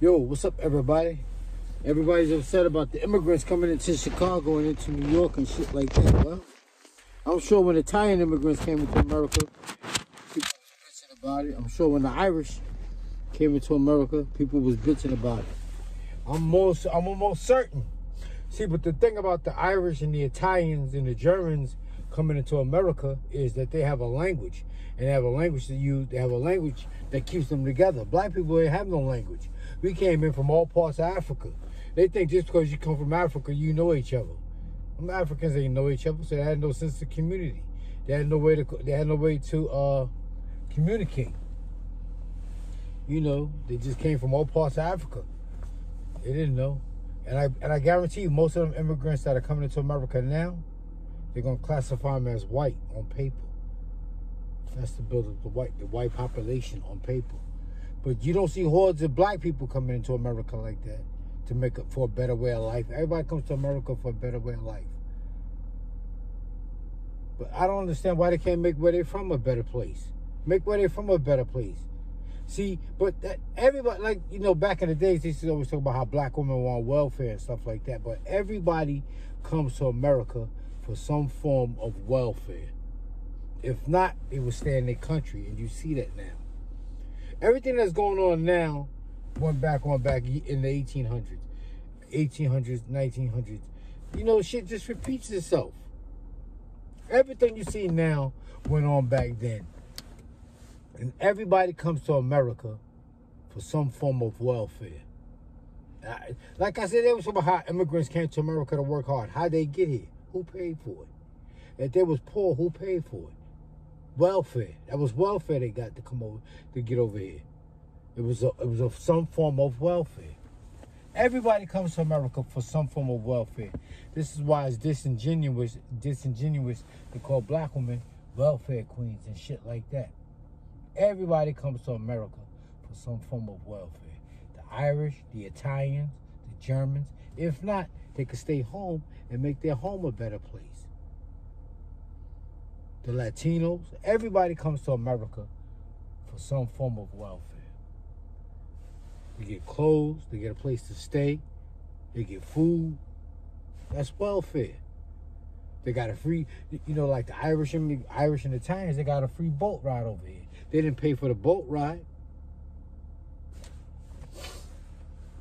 Yo, what's up, everybody? Everybody's upset about the immigrants coming into Chicago and into New York and shit like that. Well, I'm sure when Italian immigrants came into America, people was bitching about it. I'm sure when the Irish came into America, people was bitching about it. I'm almost certain. See, but the thing about the Irish and the Italians and the Germans coming into America is that they have a language. And they have a language to use. They have a language that keeps them together. Black people ain't have no language. We came in from all parts of Africa. They think just because you come from Africa, you know each other. Them Africans ain't know each other, so they had no sense of community. They had no way to communicate. You know, they just came from all parts of Africa. They didn't know. And I guarantee you, most of them immigrants that are coming into America now, they're gonna classify them as white on paper. That's the build of the white population on paper. But you don't see hordes of black people coming into America like that to make up for a better way of life. Everybody comes to America for a better way of life. But I don't understand why they can't make where they're from a better place. Make where they're from a better place. See, but everybody, like, you know, back in the days, they used to always talk about how black women were on welfare and stuff like that. But everybody comes to America for some form of welfare. If not, they would stay in their country, and you see that now. Everything that's going on now went back in the 1800s, 1900s. You know, shit just repeats itself. Everything you see now went on back then. And everybody comes to America for some form of welfare. Like I said, they was talking about how immigrants came to America to work hard. How'd they get here? Who paid for it? If they was poor, who paid for it? Welfare. That was welfare they got to come over to get over here. It was some form of welfare. Everybody comes to America for some form of welfare. This is why it's disingenuous to call black women welfare queens and shit like that. Everybody comes to America for some form of welfare. The Irish, the Italians, the Germans. If not, they could stay home and make their home a better place. The Latinos, everybody comes to America for some form of welfare. They get clothes, they get a place to stay, they get food. That's welfare. They got a free, you know, like the Irish and Italians, they got a free boat ride over here. They didn't pay for the boat ride.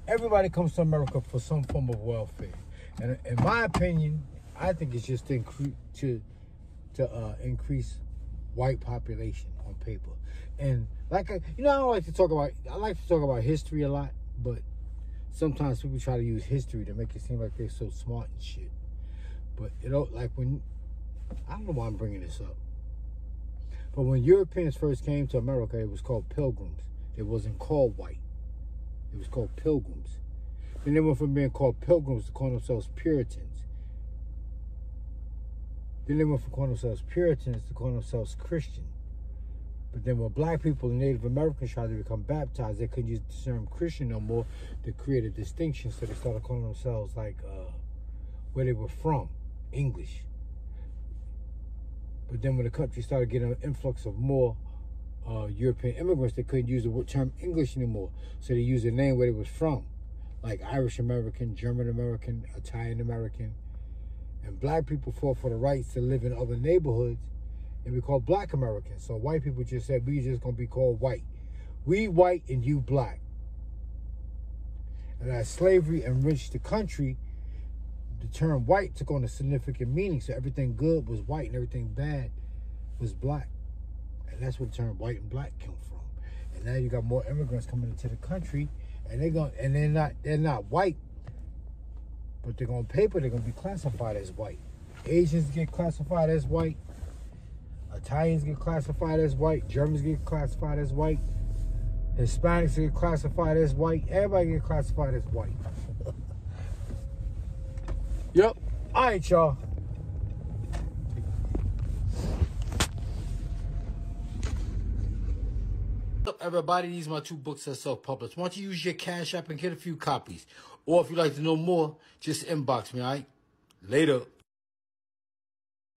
Everybody comes to America for some form of welfare. And in my opinion, I think it's just to increase white population on paper. And like I like to talk about history a lot, but sometimes people try to use history to make it seem like they're so smart and shit. But I don't know why I'm bringing this up. But when Europeans first came to America, it was called pilgrims. It wasn't called white. It was called pilgrims. Then they went from being called pilgrims to calling themselves Puritans. Then they went from calling themselves Puritans to calling themselves Christian. But then when black people and Native Americans tried to become baptized, they couldn't use the term Christian no more to create a distinction. So they started calling themselves like where they were from, English. But then when the country started getting an influx of more European immigrants, they couldn't use the term English anymore. So they used the name where they was from, like Irish American, German American, Italian American. And black people fought for the rights to live in other neighborhoods and be called black Americans. So white people just said, we just going to be called white. We white and you black. And as slavery enriched the country, the term white took on a significant meaning. So everything good was white and everything bad was black. And that's where the term white and black came from. And now you got more immigrants coming into the country, and they're not white. But they're on paper, they're going to be classified as white. Asians get classified as white. Italians get classified as white. Germans get classified as white. Hispanics get classified as white. Everybody get classified as white. Yep. All right, y'all. What's up, everybody? These are my 2 books that self-published. Why don't you use your Cash App and get a few copies? Or if you'd like to know more, just inbox me, all right? Later.